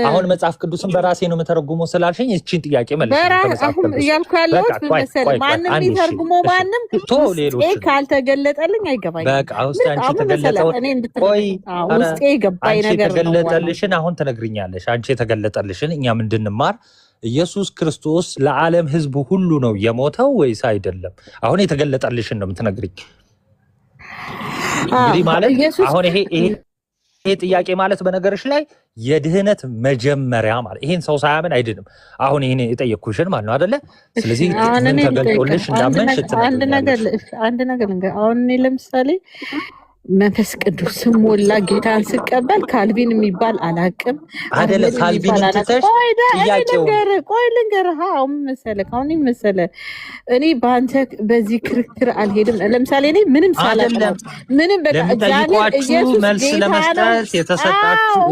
አሁን መጽሐፍ ቅዱስን በራሴ ነው መተረጉሞ ስላልሽኝ እቺን ጥያቄ መልሽ። አሁን ያልኩ ያለሁት ምን መሰለህ ማንም ይተርጉሞ ማንም ካልተገለጠልኝ አይገባኝም። በቃ ውስጥ አንቺ ተገለጠው ውስጤ ገባኝ ነገር ነው። ተገለጠልሽን አሁን ትነግሪኛለሽ። አንቺ የተገለጠልሽን እኛም እንድንማር ኢየሱስ ክርስቶስ ለዓለም ሕዝብ ሁሉ ነው የሞተው ወይስ አይደለም? አሁን የተገለጠልሽን ነው የምትነግሪኝ። እንግዲህ ማለት አሁን ይሄ ጥያቄ ማለት በነገርሽ ላይ የድህነት መጀመሪያ ማለት ይሄን ሰው ሳያምን አይድንም። አሁን ይሄን የጠየቅኩሽን ማለት ነው አይደለ? ስለዚህ ምን ተገልጦልሽ እንዳመንሽ አንድ ነገር አሁን ለምሳሌ መንፈስ ቅዱስ ሞላ ጌታን ስቀበል ካልቪን የሚባል አላቅም አይደለ? ካልቪን ተተሽ ጥያቄው ቆይ ልንገርህ። አሁን መሰለህ እኔ በአንተ በዚህ ክርክር አልሄድም። ለምሳሌ እኔ ምንም ሳላለም ምንም በቃ ኢየሱስ መልስ ለመስጠት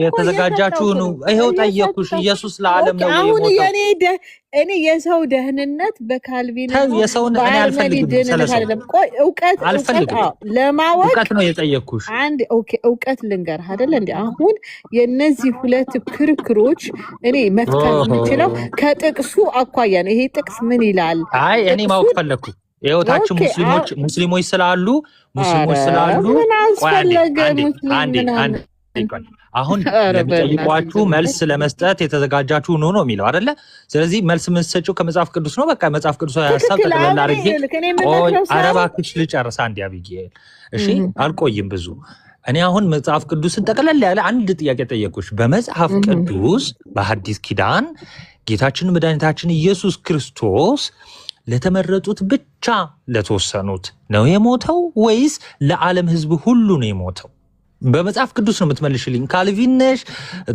የተዘጋጃችሁ ነው። ይሄው ጠየቅኩሽ። ኢየሱስ ለዓለም ነው የሞተው። እኔ የሰው ደህንነት በካልቪን የሰውን እኔ አልፈልግም። ቆይ እውቀት ለማወቅ እውቀት ነው የጠየቅኩሽ። አንድ እውቀት ልንገርህ አይደለ እንዴ? አሁን የነዚህ ሁለት ክርክሮች እኔ መፍታት የምችለው ከጥቅሱ አኳያ ነው። ይሄ ጥቅስ ምን ይላል? አይ እኔ ማወቅ ፈለኩ። ይኸውታችሁ ሙስሊሞች ስላሉ አሁን ለሚጠይቋችሁ መልስ ለመስጠት የተዘጋጃችሁ ነው የሚለው አይደለ? ስለዚህ መልስ የምትሰጪው ከመጽሐፍ ቅዱስ ነው። በቃ መጽሐፍ ቅዱስ ሐሳብ ተቀለል አድርጌ አረባክሽ ልጨርስ አንዴ አብዬል። እሺ አልቆይም ብዙ። እኔ አሁን መጽሐፍ ቅዱስን ጠቅለል ያለ አንድ ጥያቄ ጠየቅኩሽ። በመጽሐፍ ቅዱስ በሐዲስ ኪዳን ጌታችን መድኃኒታችን ኢየሱስ ክርስቶስ ለተመረጡት ብቻ ለተወሰኑት ነው የሞተው ወይስ ለዓለም ሕዝብ ሁሉ ነው የሞተው? በመጽሐፍ ቅዱስ ነው የምትመልሽልኝ። ካልቪን ነሽ፣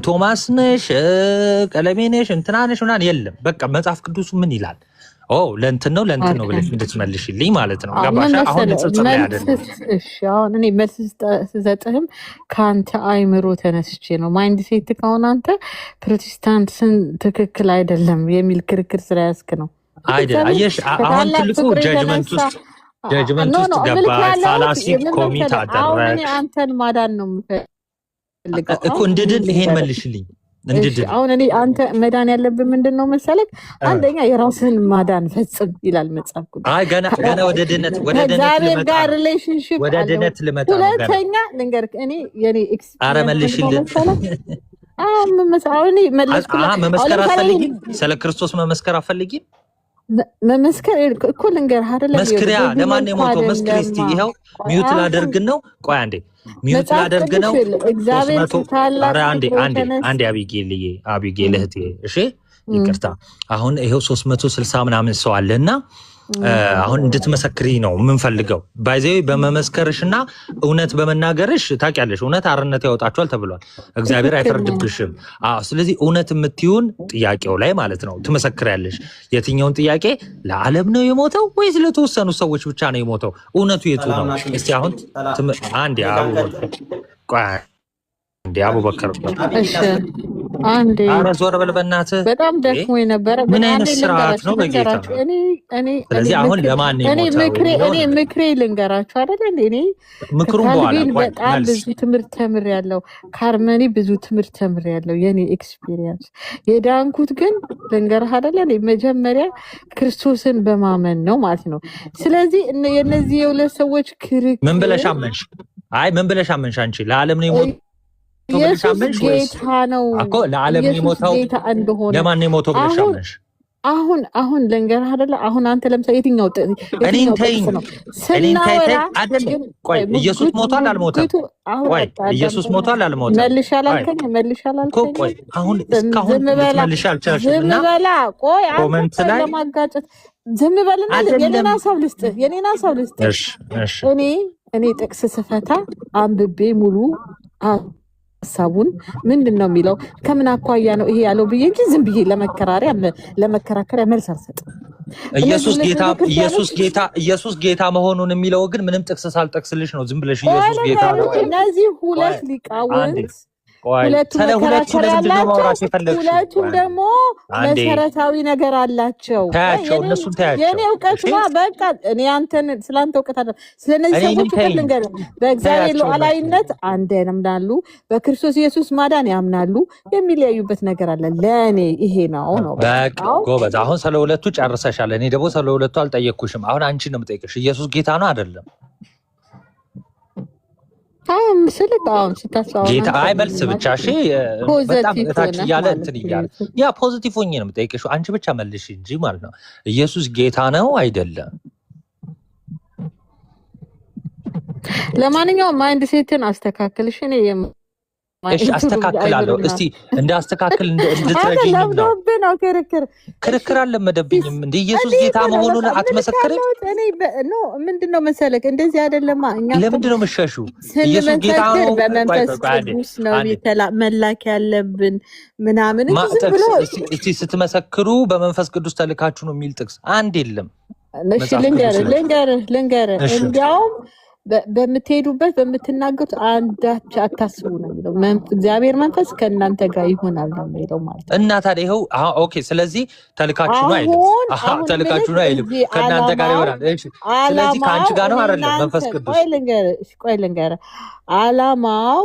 ቶማስ ነሽ፣ ቀለሜ ነሽ፣ እንትና ነሽ ምናምን የለም። በቃ መጽሐፍ ቅዱሱ ምን ይላል? ለእንትን ነው ብለሽ እንድትመልሽልኝ ማለት ነው። ገባሽ? አሁን ንጽጽር ላይ አይደለም። እሺ አሁን እኔ መልስ ስሰጥህም ከአንተ አይምሮ ተነስቼ ነው። ማይንድ ሴት ከሆነ አንተ ፕሮቴስታንትን ትክክል አይደለም የሚል ክርክር ስለያዝክ ነው አይደል? አየሽ አሁን ትልቁ ጀጅመንት ውስጥ ገባ። ፋላሲ ኮሚት አደረግ። አንተን ማዳን ነው የምፈልገው እኮ እንድድን። ይሄን መልሽልኝ እንድድን። አሁን እኔ አንተ መዳን ያለብን ምንድን ነው መሰለህ? አንደኛ የራስህን ማዳን ፈጽም ይላል መጽሐፍ ቅዱስ። አይ ገና ወደ ድነት ጋር ሪሌሽንሺፕ ወደ ድነት ልመጣ። ሁለተኛ ልንገርህ እኔ የኔ ኧረ መልሽልኝ። መመስከር አትፈልጊም? ስለ ክርስቶስ መመስከር አትፈልጊም? መመስከር እኮ ልንገርህ አይደለም። መስክሪያ ለማን ነው የሞተው? መስክሪ እስቲ። ይኸው ሚዩት ላደርግ ነው። ቆይ አንዴ ሚዩት ላደርግ ነው። አንዴ አቢጌል እህቴ፣ እሺ ይቅርታ። አሁን ይኸው 360 ምናምን ሰው አለና አሁን እንድትመሰክሪ ነው የምንፈልገው። ባይዘይ በመመስከርሽና እውነት በመናገርሽ ታውቂያለሽ፣ እውነት አርነት ያወጣችኋል ተብሏል። እግዚአብሔር አይፈርድብሽም። ስለዚህ እውነት የምትይውን ጥያቄው ላይ ማለት ነው ትመሰክሪያለሽ። የትኛውን ጥያቄ? ለዓለም ነው የሞተው ወይስ ለተወሰኑ ሰዎች ብቻ ነው የሞተው? እውነቱ የቱ ነው? እስቲ አሁን አንዴ አቡበከር አንዴ ዞር በል በእናትህ። በጣም ደክሞ የነበረ ምን አይነት ስርዓት ነው በጌታ? ስለዚህ አሁን ለማን ነው እኔ ምክሬ ልንገራችሁ አይደል እንዴ? እኔ ምክሩን በኋላ በጣም ብዙ ትምህርት ተምሬያለሁ። ካርመኒ ብዙ ትምህርት ተምሬያለሁ። የኔ ኤክስፒሪየንስ የዳንኩት ግን ልንገርህ አይደል እንዴ? መጀመሪያ ክርስቶስን በማመን ነው ማለት ነው። ስለዚህ የነዚህ የሁለት ሰዎች ክርክር ምን ብለሽ አመንሽ? ምን ብለሽ አመንሽ አንቺ? ለዓለም ነው የሞተው ኢየሱስ ጌታ ነው እኮ። ለዓለም ነው የሞተው። ለማን ነው የሞተው ብለሽ አመንሽ? አሁን ልንገርህ አይደለ? አሁን አንተ ለምሳሌ የትኛው እኔን ተይኝ አይደለም። ቆይ ኢየሱስ ሞቷል አልሞተም? ቆይ ኢየሱስ ሞቷል አልሞተም? መልሻል አልከኝ እኮ። ቆይ አሁን እስካሁን መልሻ አልቻልሽም እና ቆይ ኮሜንት ላይ ለማጋጨት ዝም በልና የኔን ሀሳብ ልስጥህ። እሺ እኔ ጥቅስ ስፈታ አንብቤ ሙሉ ሀሳቡን ምንድን ነው የሚለው ከምን አኳያ ነው ይሄ ያለው ብዬ እንጂ ዝም ብዬ ለመከራከሪያ መልስ አልሰጥም። ኢየሱስ ጌታ መሆኑን የሚለው ግን ምንም ጥቅስ ሳልጠቅስልሽ ነው ዝም ብለሽ ኢየሱስ ጌታ ነው። እነዚህ ሁለት ሊቃውንት ሁለቱም ደግሞ መሰረታዊ ነገር አላቸው። እነሱን ታያቸው። የኔ እውቀት በቃ እኔ አንተን ስላንተ እውቀት አለ። ስለነዚህ ሰዎች ልንገር፣ በእግዚአብሔር ሉዓላዊነት አንድ ያምናሉ፣ በክርስቶስ ኢየሱስ ማዳን ያምናሉ። የሚለያዩበት ነገር አለ። ለእኔ ይሄ ነው። በቃ ጎበዝ። አሁን ስለ ሁለቱ ጨርሰሻል። እኔ ደግሞ ስለ ሁለቱ አልጠየቅኩሽም። አሁን አንቺ ነው የምጠይቅሽ። ኢየሱስ ጌታ ነው አይደለም? ጌታ አይ መልስ ብቻ እሺ። በጣም እታች እያለ እንትን እያለ ያ ፖዚቲቭ ሆኜ ነው የምጠይቅሽ። አንቺ ብቻ መልሽ እንጂ ማለት ነው። ኢየሱስ ጌታ ነው አይደለም? ለማንኛውም ማይንድ ሴትን አስተካክልሽ። እኔ እሺ አስተካክላለሁ። እስቲ እንዳስተካክል እንድትረጂኝ ነው። ክርክር አልለመደብኝም። እንደ ኢየሱስ ጌታ መሆኑን አትመሰክርም? ኖ ምንድነው መሰለክ፣ እንደዚህ አይደለማ። እኛ ለምንድነው መሸሹ? ኢየሱስ ጌታ ነው በመንፈስ ቅዱስ ነው መላክ ያለብን ምናምን እንጂ ብሎ እስቲ ስትመሰክሩ በመንፈስ ቅዱስ ተልካችሁ ነው የሚል ጥቅስ አንድ የለም። እሺ ልንገርህ እንዲያውም በምትሄዱበት በምትናገሩት አንዳች አታስቡ ነው የሚለው። እግዚአብሔር መንፈስ ከእናንተ ጋር ይሆናል ነው የሚለው ማለት ነው። እና ታዲያ ይኸው ኦኬ። ስለዚህ ተልካችሁ ነው አይደለም? ተልካችሁ ነው አይደለም? ከእናንተ ጋር ይሆናል። እሺ፣ ስለዚህ ከአንቺ ጋር ነው አይደለም? መንፈስ ቅዱስ ቆይ ልንገርህ፣ ዓላማው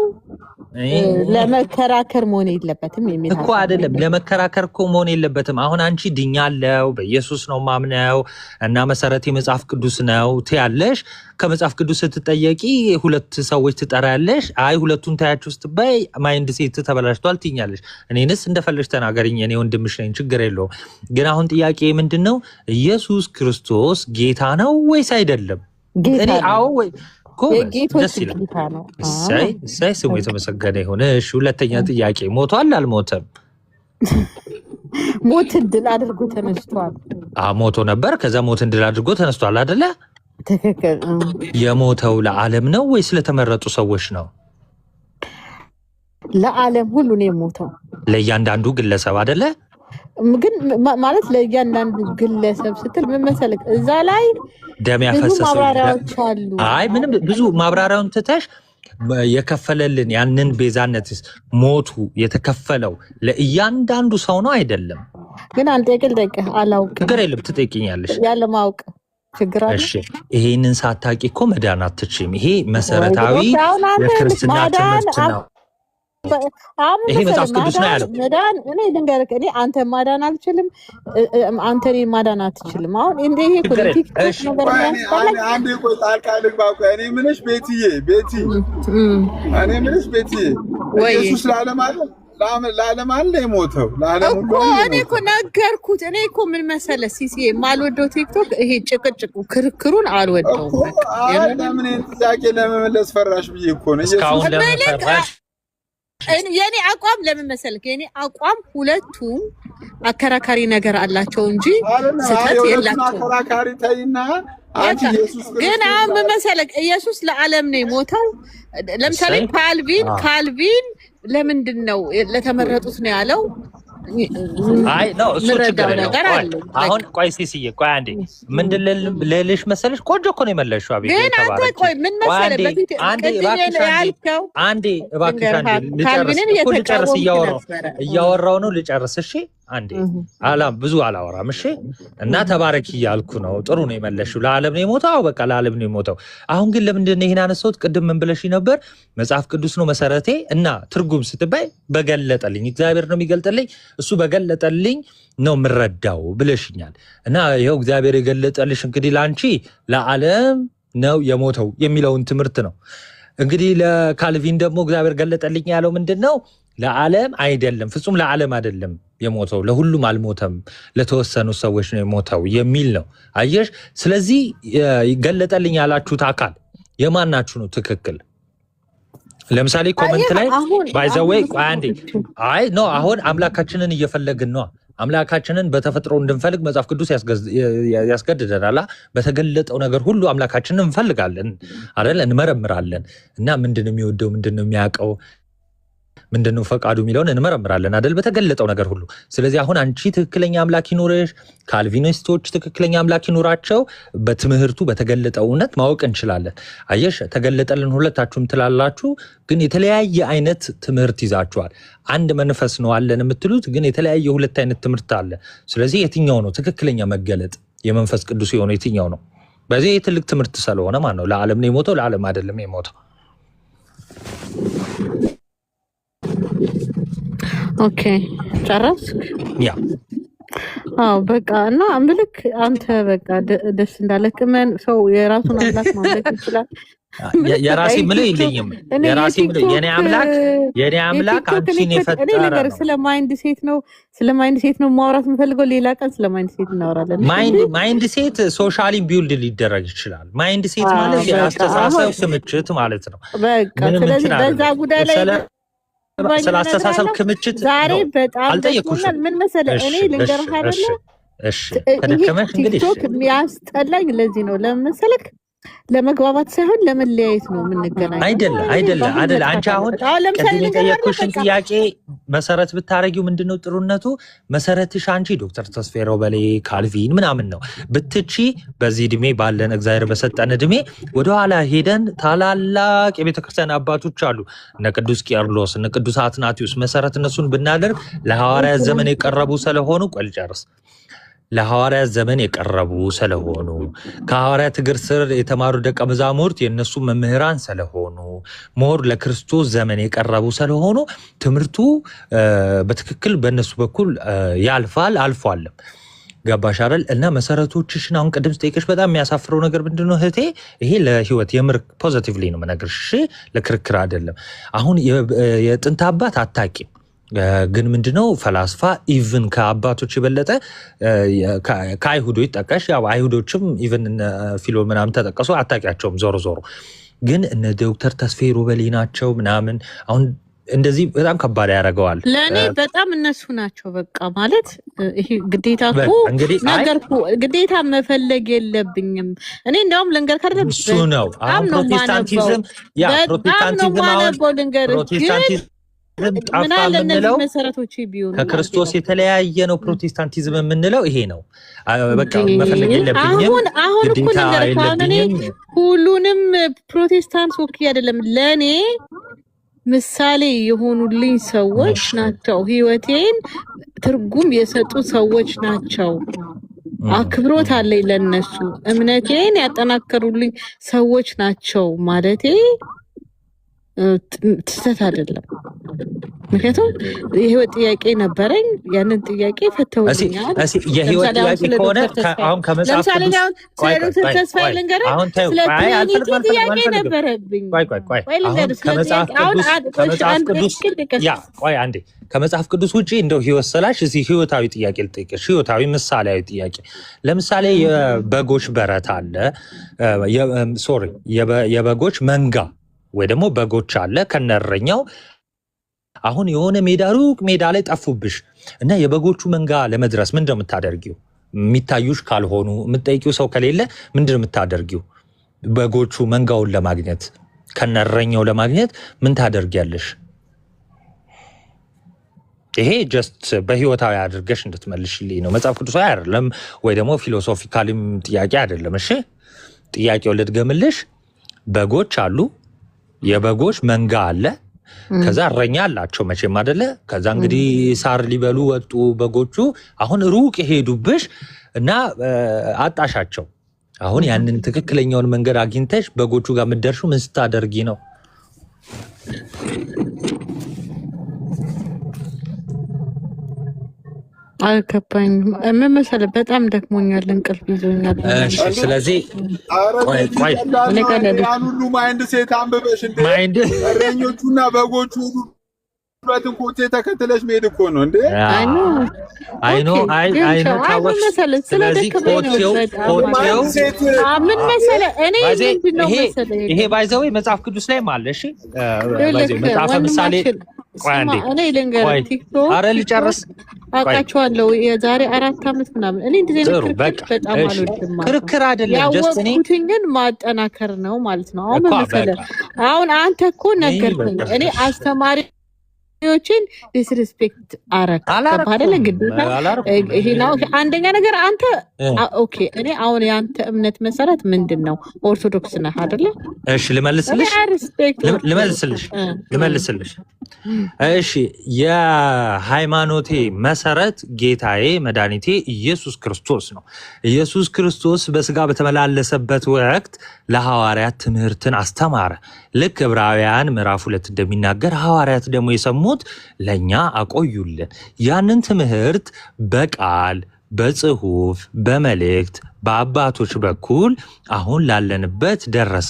ለመከራከር መሆን የለበትም የሚል እኮ አይደለም። ለመከራከር እኮ መሆን የለበትም። አሁን አንቺ ድኛለው፣ በኢየሱስ ነው ማምነው እና መሰረቴ መጽሐፍ ቅዱስ ነው ትያለሽ። ከመጽሐፍ ቅዱስ ስትጠየቂ ሁለት ሰዎች ትጠራያለሽ። አይ ሁለቱን ታያችሁ ስትባይ ማይንድ ሴት ተበላሽቷል ትኛለሽ። እኔንስ እንደፈለሽ ተናገሪኝ፣ እኔ ወንድምሽ ነኝ፣ ችግር የለውም። ግን አሁን ጥያቄ ምንድን ነው? ኢየሱስ ክርስቶስ ጌታ ነው ወይስ አይደለም? እኔ አዎ ወይ ደስ ይላል። እሰይ ስሙ የተመሰገነ ይሁን። እሺ ሁለተኛ ጥያቄ፣ ሞቷል አልሞተም? ሞትን ድል አድርጎ ተነስቷል። ሞቶ ነበር፣ ከዛ ሞትን ድል አድርጎ ተነስቷል አይደለ? ትክክል። የሞተው ለዓለም ነው ወይስ ለተመረጡ ሰዎች ነው? ለዓለም ሁሉ ነው የሞተው። ለእያንዳንዱ ግለሰብ አይደለ? ግን ማለት ለእያንዳንዱ ግለሰብ ስትል ምን መሰለህ፣ እዛ ላይ ደም ያፈሰሰ ማብራሪያዎች አሉ። አይ ምንም ብዙ ማብራሪያውን ትተሽ የከፈለልን ያንን ቤዛነትስ ሞቱ የተከፈለው ለእያንዳንዱ ሰው ነው አይደለም? ግን አንተ ጠይቀህ አላውቅም። ችግር የለም ትጠይቅኛለሽ። ያለ ማወቅ ችግር አለ። እሺ ይሄንን ሳታውቂ እኮ መዳን አትችይም። ይሄ መሰረታዊ የክርስትና ትምህርት ነው። ይሄ መጽሐፍ ቅዱስ ነው ያለው። መዳን እኔ ልንገርህ፣ እኔ አንተ ማዳን አልችልም፣ አንተ እኔን ማዳን አትችልም። አሁን እንደ ይሄ ፖለቲክ ነገር አንዴ ቆይ ጣልቃ ልግባ እኮ እኔ ምንሽ ቤትዬ እኔ ምንሽ ቤትዬ ኢየሱስ ለዓለም አለ የሞተው ለዓለም ሁሉ እኔ እኮ ነገርኩት። እኔ እኮ ምን መሰለህ ሲሲ የማልወደው ቲክቶክ ይሄ ጭቅጭቁ ክርክሩን አልወደውም። ለምን ጥያቄ ለመመለስ ፈራሽ ብዬ እኮ ነው። የኔ አቋም ለምን መሰልክ፣ የኔ አቋም ሁለቱም አከራካሪ ነገር አላቸው እንጂ ስህተት የላቸውም። አከራካሪ ተይና አንቺ ኢየሱስ ግን ምን መሰልክ፣ ኢየሱስ ለዓለም ነው የሞተው። ለምሳሌ ካልቪን ለምንድን ነው ለተመረጡት ነው ያለው? አይ ነው እሱ ችግር ነው። አሁን ቆይ ሲሲዬ ቆይ አንዴ ምንድን ልልሽ መሰለሽ፣ ቆንጆ እኮ ነው የመለስሽው። አቤት ተባረክ። ቆይ ምን መሰለህ በፊት አንዴ እባክሽ ልጨርስ፣ እያወራው ነው ልጨርስ። እሺ አንዴ ብዙ አላወራም። እሺ እና ተባረክ እያልኩ ነው። ጥሩ ነው የመለስሽው። ለዓለም ነው የሞተው። በቃ ለዓለም ነው የሞተው። አሁን ግን ለምንድን ነው ይሄን አነሳሁት? ቅድም ምን ብለሽ ነበር? መጽሐፍ ቅዱስ ነው መሰረቴ እና ትርጉም ስትባይ በገለጠልኝ እግዚአብሔር ነው የሚገልጥልኝ፣ እሱ በገለጠልኝ ነው የምረዳው ብለሽኛል። እና ይኸው እግዚአብሔር የገለጠልሽ እንግዲህ ለአንቺ ለዓለም ነው የሞተው የሚለውን ትምህርት ነው። እንግዲህ ለካልቪን ደግሞ እግዚአብሔር ገለጠልኝ ያለው ምንድን ነው? ለዓለም አይደለም፣ ፍጹም ለዓለም አይደለም የሞተው፣ ለሁሉም አልሞተም፣ ለተወሰኑ ሰዎች ነው የሞተው የሚል ነው። አየሽ? ስለዚህ ገለጠልኝ ያላችሁት አካል የማናችሁ ነው ትክክል? ለምሳሌ ኮመንት ላይ ባይዘወይ አንዴ አይ ኖ አሁን አምላካችንን እየፈለግን ነው። አምላካችንን በተፈጥሮ እንድንፈልግ መጽሐፍ ቅዱስ ያስገድደናል። በተገለጠው ነገር ሁሉ አምላካችንን እንፈልጋለን አይደል? እንመረምራለን። እና ምንድነው የሚወደው፣ ምንድነው የሚያውቀው፣ ምንድነው ፈቃዱ የሚለውን እንመረምራለን አይደል በተገለጠው ነገር ሁሉ። ስለዚህ አሁን አንቺ ትክክለኛ አምላክ ይኖርሽ፣ ካልቪኒስቶች ትክክለኛ አምላክ ይኖራቸው፣ በትምህርቱ በተገለጠው እውነት ማወቅ እንችላለን። አየሽ ተገለጠልን ሁለታችሁም ትላላችሁ፣ ግን የተለያየ አይነት ትምህርት ይዛችኋል። አንድ መንፈስ ነው አለን የምትሉት፣ ግን የተለያየ ሁለት አይነት ትምህርት አለ። ስለዚህ የትኛው ነው ትክክለኛ መገለጥ የመንፈስ ቅዱስ የሆነው የትኛው ነው? በዚህ ትልቅ ትምህርት ስለሆነ ማለት ነው። ለዓለም ነው የሞተው፣ ለዓለም አይደለም የሞተው። ኦኬ ጨረስክ? ያ አዎ በቃ እና አምልክ አንተ በቃ ደስ እንዳለክ ምን ሰው የራሱን አምላክ ማምለክ ይችላል። የራሴ ምለው የለኝም። የራሴ ምለው የኔ አምላክ አንቺን የፈጠረ ነው። ስለ ማይንድ ሴት ነው ማውራት የምፈልገው። ሌላ ቀን ስለ ማይንድ ሴት እናወራለን። ማይንድ ሴት ሶሻሊ ቢውልድ ሊደረግ ይችላል። ማይንድ ሴት ማለት የአስተሳሰብ ክምችት ማለት ነው። በቃ ስለዚህ በዛ ጉዳይ ላይ ስለ አስተሳሰብ ክምችት ዛሬ በጣም ደስታል። ምን መሰለህ እኔ ልንገርህ አይደለ? እሺ ተደከመሽ እንግዲህ ቲክቶክ የሚያስጠላኝ ለዚህ ነው። ለምን መሰለህ? ለመግባባት ሳይሆን ለመለያየት ነው የምንገናኘው። አይደለ አንቺ አሁን ቅድም የጠየቅኩሽን ጥያቄ መሰረት ብታረጊው ምንድነው ጥሩነቱ? መሰረትሽ አንቺ ዶክተር ተስፋዬ ሮበሌ ካልቪን ምናምን ነው ብትቺ፣ በዚህ እድሜ ባለን እግዚአብሔር በሰጠን እድሜ ወደኋላ ሄደን ታላላቅ የቤተክርስቲያን አባቶች አሉ፣ እነ ቅዱስ ቄርሎስ፣ እነ ቅዱስ አትናቲዩስ። መሰረት እነሱን ብናደርግ ለሐዋርያት ዘመን የቀረቡ ስለሆኑ ቆልጨርስ ለሐዋርያት ዘመን የቀረቡ ስለሆኑ ከሐዋርያት እግር ስር የተማሩ ደቀ መዛሙርት የነሱ መምህራን ስለሆኑ ሞር ለክርስቶስ ዘመን የቀረቡ ስለሆኑ ትምህርቱ በትክክል በእነሱ በኩል ያልፋል አልፏልም። ገባሽ አይደል? እና መሰረቶችሽን አሁን ቅድም ስጠይቅሽ በጣም የሚያሳፍረው ነገር ምንድነው እህቴ? ይሄ ለህይወት የምር ፖዚቲቭሊ ነው መነግርሽ፣ ለክርክር አይደለም። አሁን የጥንት አባት አታቂም፣ ግን ምንድነው ፈላስፋ ኢቭን ከአባቶች የበለጠ ከአይሁዶች ጠቀሽ። ያው አይሁዶችም ኢቭን ፊሎ ምናምን ተጠቀሱ፣ አታቂያቸውም። ዞሮ ግን እነ ዶክተር ተስፋዬ ሮበሌ ናቸው ምናምን። አሁን እንደዚህ በጣም ከባድ ያደርገዋል። ለእኔ በጣም እነሱ ናቸው በቃ ማለት ይሄ ግዴታ እኮ ነገርኩ፣ ግዴታ መፈለግ የለብኝም እኔ። እንደውም ልንገር ካለ እሱ ነው አሁን ፕሮቴስታንቲዝም ጠፋ የምንለው ከክርስቶስ የተለያየ ነው። ፕሮቴስታንቲዝም የምንለው ይሄ ነው። በቃ መፈለግ የለብኝም ግዴታ የለብኝም። ሁሉንም ፕሮቴስታንት ወኪ አይደለም፣ ለእኔ ምሳሌ የሆኑልኝ ሰዎች ናቸው። ህይወቴን ትርጉም የሰጡ ሰዎች ናቸው። አክብሮት አለኝ ለነሱ። እምነቴን ያጠናከሩልኝ ሰዎች ናቸው ማለቴ ትስተት አይደለም። ምክንያቱም የህይወት ጥያቄ ነበረኝ፣ ያንን ጥያቄ ፈተውልኛል። የህይወት ጥያቄ ከሆነ አሁን ከመጽሐፍ ተስፋዬ ልንገርህ፣ ስለ ጥያቄ ነበረብኝ። ከመጽሐፍ ቅዱስ ውጭ እንደው ህይወት ስላሽ እዚህ ህይወታዊ ጥያቄ ልጠይቅሽ፣ ህይወታዊ ምሳሌያዊ ጥያቄ። ለምሳሌ የበጎች በረት አለ፣ የበጎች መንጋ ወይ ደግሞ በጎች አለ ከነረኛው። አሁን የሆነ ሜዳ ሩቅ ሜዳ ላይ ጠፉብሽ እና የበጎቹ መንጋ ለመድረስ ምንድነው የምታደርጊው? የሚታዩሽ ካልሆኑ የምትጠይቂው ሰው ከሌለ ምንድነው የምታደርጊው? በጎቹ መንጋውን ለማግኘት ከነረኛው ለማግኘት ምን ታደርጊያለሽ? ይሄ ጀስት በህይወታዊ አድርገሽ እንድትመልሽልኝ ነው። መጽሐፍ ቅዱሳዊ አይደለም ወይ ደግሞ ፊሎሶፊካሊም ጥያቄ አይደለም። እሺ ጥያቄው ልድገምልሽ። በጎች አሉ፣ የበጎች መንጋ አለ፣ ከዛ እረኛ አላቸው መቼም አይደለ? ከዛ እንግዲህ ሳር ሊበሉ ወጡ በጎቹ። አሁን ሩቅ የሄዱብሽ እና አጣሻቸው። አሁን ያንን ትክክለኛውን መንገድ አግኝተሽ በጎቹ ጋር የምትደርሺው ምን ስታደርጊ ነው? አልገባኝም። ምን መሰለህ በጣም ደክሞኛል፣ እንቅልፍ ይዞኛል። ስለዚህ ሁሉ ማይንድ ሴት አንብበሽ እረኞቹና በጎቹ ሁለቱን ኮቴ ተከትለሽ መሄድ እኮ ነው እንዴ? አይኖ ታወቅ። ስለዚህ ኮቴው ምን መሰለህ እኔ ምንድነው መሰለህ ይሄ ባይዘው መጽሐፍ ቅዱስ ላይ ማለት እሺ፣ መጽሐፈ ምሳሌ እኔ ልንገርህ፣ ቲክቶክ ኧረ ልጨርስ አውቃቸዋለሁ። የዛሬ 4 ዓመት ምናምን እኔ እንደዚህ ነገር በጣም አልወድም። ክርክር አይደለም ጀስት እኔ ያወቅኩትን ማጠናከር ነው ማለት ነው። አሁን መሰለህ አሁን አንተ እኮ ነገርከኝ፣ እኔ አስተማሪ ዮችን ዲስሪስፔክት አረከ አይደለ? ግዴታ ይሄ ነው አንደኛ ነገር። አንተ ኦኬ፣ እኔ አሁን ያንተ እምነት መሰረት ምንድነው? ኦርቶዶክስ ነህ አይደለ? እሺ፣ ልመልስልሽ። እሺ፣ የሃይማኖቴ መሰረት ጌታዬ መድኃኒቴ ኢየሱስ ክርስቶስ ነው። ኢየሱስ ክርስቶስ በስጋ በተመላለሰበት ወቅት ለሐዋርያት ትምህርትን አስተማረ። ልክ ዕብራውያን ምዕራፍ 2 እንደሚናገር ሐዋርያት ደግሞ የሰሙት ለኛ አቆዩልን። ያንን ትምህርት በቃል በጽሁፍ በመልእክት በአባቶች በኩል አሁን ላለንበት ደረሰ።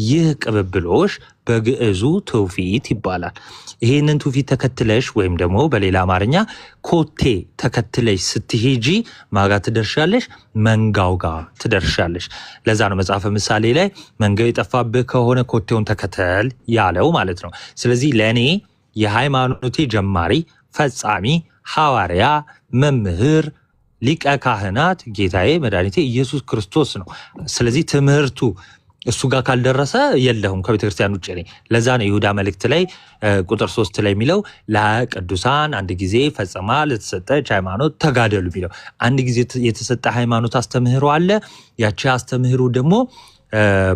ይህ ቅብብሎሽ በግዕዙ ትውፊት ይባላል። ይሄንን ትውፊት ተከትለሽ ወይም ደግሞ በሌላ አማርኛ ኮቴ ተከትለሽ ስትሄጂ ማጋ ትደርሻለሽ፣ መንጋው ጋር ትደርሻለሽ። ለዛ ነው መጽሐፈ ምሳሌ ላይ መንጋው የጠፋብህ ከሆነ ኮቴውን ተከተል ያለው ማለት ነው። ስለዚህ ለእኔ የሃይማኖቴ ጀማሪ ፈጻሚ ሐዋርያ መምህር ሊቀ ካህናት ጌታዬ መድኃኒቴ ኢየሱስ ክርስቶስ ነው። ስለዚህ ትምህርቱ እሱ ጋር ካልደረሰ የለሁም ከቤተክርስቲያን ውጭ ነኝ። ለዛ ነው ይሁዳ መልእክት ላይ ቁጥር 3 ላይ የሚለው ለቅዱሳን አንድ ጊዜ ፈጽማ ለተሰጠች ሃይማኖት ተጋደሉ የሚለው። አንድ ጊዜ የተሰጠ ሃይማኖት አስተምህሮ አለ። ያቺ አስተምህሮ ደግሞ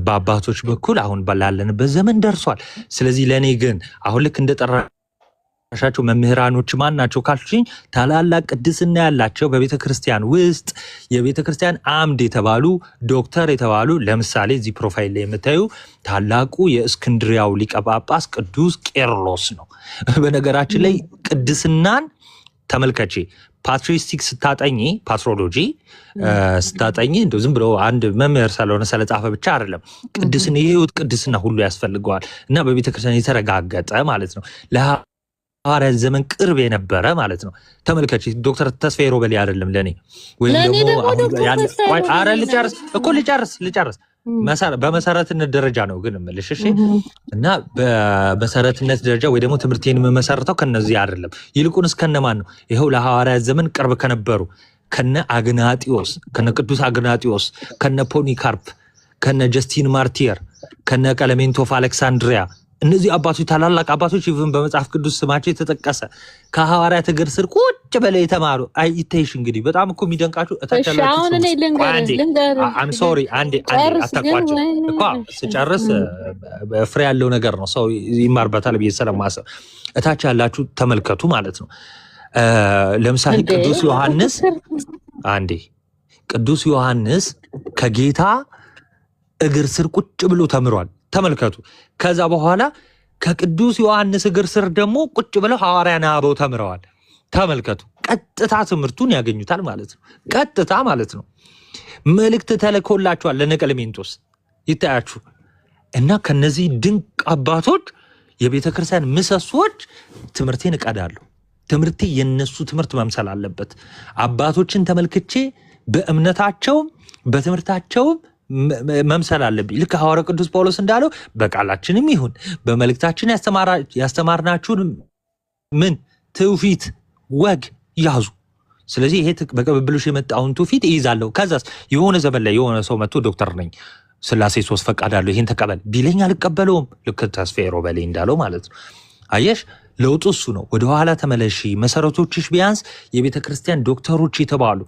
በአባቶች በኩል አሁን ባላለንበት ዘመን ደርሷል። ስለዚህ ለእኔ ግን አሁን ልክ እንደጠራሻቸው መምህራኖች ማን ናቸው ካልሽኝ፣ ታላላቅ ቅድስና ያላቸው በቤተ ክርስቲያን ውስጥ የቤተ ክርስቲያን አምድ የተባሉ ዶክተር የተባሉ ለምሳሌ እዚህ ፕሮፋይል ላይ የምታዩ ታላቁ የእስክንድሪያው ሊቀ ጳጳስ ቅዱስ ቄርሎስ ነው። በነገራችን ላይ ቅድስናን ተመልከቼ ፓትሪስቲክ ስታጠኚ ፓትሮሎጂ ስታጠኚ እንደው ዝም ብሎ አንድ መምህር ስለሆነ ስለጻፈ ብቻ አይደለም። ቅድስና የህይወት ቅድስና ሁሉ ያስፈልገዋል እና በቤተክርስቲያን የተረጋገጠ ማለት ነው። ለሐዋርያት ዘመን ቅርብ የነበረ ማለት ነው። ተመልከች ዶክተር ተስፋዬ ሮበሌ አይደለም ለኔ ወይም ደግሞ ልጨርስ በመሰረትነት ደረጃ ነው ግን እምልሽ እሺ። እና በመሰረትነት ደረጃ ወይ ደግሞ ትምህርቴን የምመሰርተው ከነዚህ አይደለም። ይልቁንስ ከነማን ነው? ይኸው ለሐዋርያት ዘመን ቅርብ ከነበሩ ከነ አግናጢዮስ፣ ከነ ቅዱስ አግናጢዮስ፣ ከነ ፖሊካርፕ፣ ከነ ጀስቲን ማርቲር፣ ከነ ቀለሜንቶ ኦፍ አሌክሳንድሪያ እነዚህ አባቶች ታላላቅ አባቶች ይሁን በመጽሐፍ ቅዱስ ስማቸው የተጠቀሰ ከሐዋርያት እግር ስር ቁጭ ብለው የተማሩ አይተይሽ። እንግዲህ በጣም እኮ የሚደንቃችሁ እታቻላችሁ። አም ሶሪ አንዴ አታቋጭ እኮ ስጨርስ ፍሬ ያለው ነገር ነው ሰው ይማርበታል ብዬ ስለማሰብ እታች ያላችሁ ተመልከቱ ማለት ነው። ለምሳሌ ቅዱስ ዮሐንስ ከጌታ እግር ስር ቁጭ ብሎ ተምሯል። ተመልከቱ። ከዛ በኋላ ከቅዱስ ዮሐንስ እግር ስር ደግሞ ቁጭ ብለው ሐዋርያን አበው ተምረዋል። ተመልከቱ። ቀጥታ ትምህርቱን ያገኙታል ማለት ነው። ቀጥታ ማለት ነው። መልእክት ተልኮላቸዋል ለቀለሜንጦስ ይታያችሁ። እና ከነዚህ ድንቅ አባቶች የቤተ ክርስቲያን ምሰሶች ትምህርቴን እቀዳለሁ። ትምህርቴ የነሱ ትምህርት መምሰል አለበት። አባቶችን ተመልክቼ በእምነታቸውም በትምህርታቸውም መምሰል አለብኝ። ልክ ሐዋርያው ቅዱስ ጳውሎስ እንዳለው በቃላችንም ይሁን በመልእክታችን ያስተማርናችሁን ምን ትውፊት ወግ ያዙ። ስለዚህ ይሄ በቅብብሎሽ የመጣውን ትውፊት ይይዛለሁ። ከዛስ የሆነ ዘመን ላይ የሆነ ሰው መጥቶ ዶክተር ነኝ ስላሴ 3 ፈቃዳለሁ ይሄን ተቀበል ቢለኝ አልቀበለውም። ልክ ተስፋዬ ሮበሌ እንዳለው ማለት ነው። አየሽ ለውጡ እሱ ነው። ወደኋላ ተመለሺ። መሰረቶችሽ ቢያንስ የቤተ ክርስቲያን ዶክተሮች የተባሉ